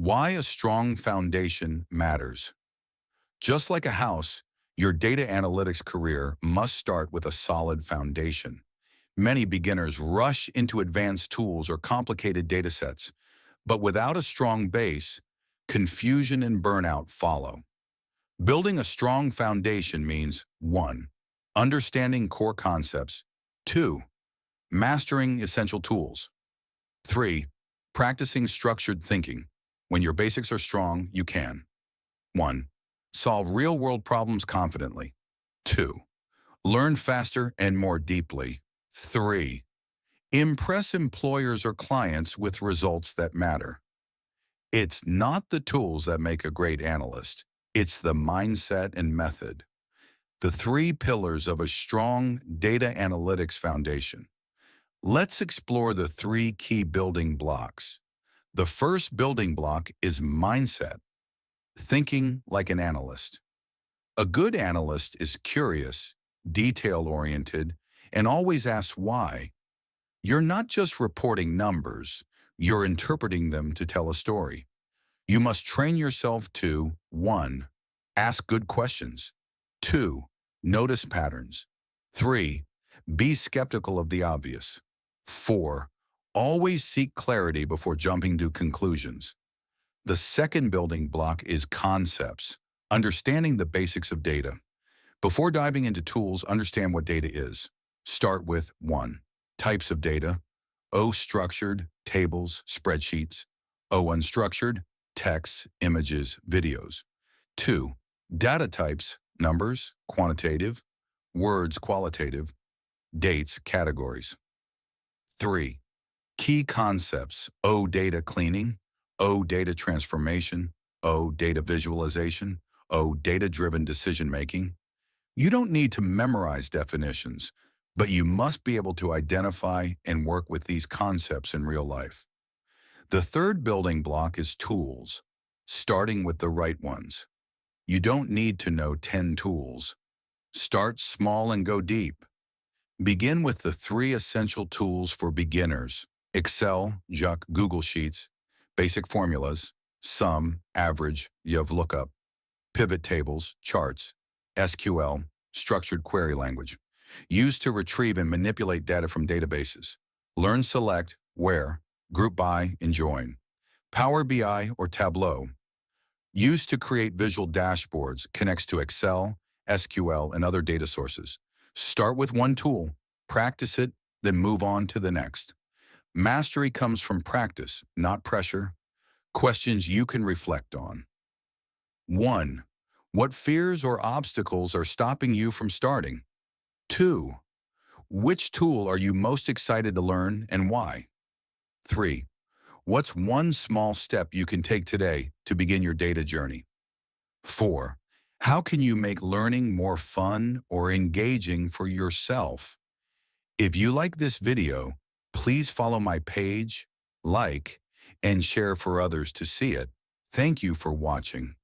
Why a strong foundation matters. Just like a house, your data analytics career must start with a solid foundation. Many beginners rush into advanced tools or complicated data sets, but without a strong base, confusion and burnout follow. Building a strong foundation means 1. Understanding core concepts. 2. Mastering essential tools. 3. Practicing structured thinking. When your basics are strong, you can. 1. Solve real-world problems confidently. 2. Learn faster and more deeply. 3. Impress employers or clients with results that matter. It's not the tools that make a great analyst. It's the mindset and method. The 3 pillars of a strong data analytics foundation. Let's explore the 3 key building blocks. The first building block is mindset, thinking like an analyst. A good analyst is curious, detail-oriented, and always asks why. You're not just reporting numbers, you're interpreting them to tell a story. You must train yourself to 1. Ask good questions. 2. Notice patterns. 3. Be skeptical of the obvious. 4. Always seek clarity before jumping to conclusions. The second building block is concepts, understanding the basics of data. Before diving into tools, understand what data is. Start with 1. Types of data. O structured, tables, spreadsheets. O unstructured, texts, images, videos. 2. Data types, numbers, quantitative, words, qualitative, dates, categories. 3. Key concepts, O data cleaning, O data transformation, O data visualization, O data-driven decision-making. You don't need to memorize definitions, but you must be able to identify and work with these concepts in real life. The third building block is tools, starting with the right ones. You don't need to know 10 tools. Start small and go deep. Begin with the 3 essential tools for beginners: Excel, Google Sheets, basic formulas, sum, average, lookup, pivot tables, charts, SQL, structured query language, used to retrieve and manipulate data from databases. Learn, select, where, group by, and join. Power BI or Tableau, used to create visual dashboards, connects to Excel, SQL, and other data sources. Start with 1 tool, practice it, then move on to the next. Mastery comes from practice, not pressure. Questions you can reflect on. 1. What fears or obstacles are stopping you from starting? 2. Which tool are you most excited to learn and why? 3. What's one small step you can take today to begin your data journey? 4. How can you make learning more fun or engaging for yourself? If you like this video, please follow my page, like, and share for others to see it. Thank you for watching.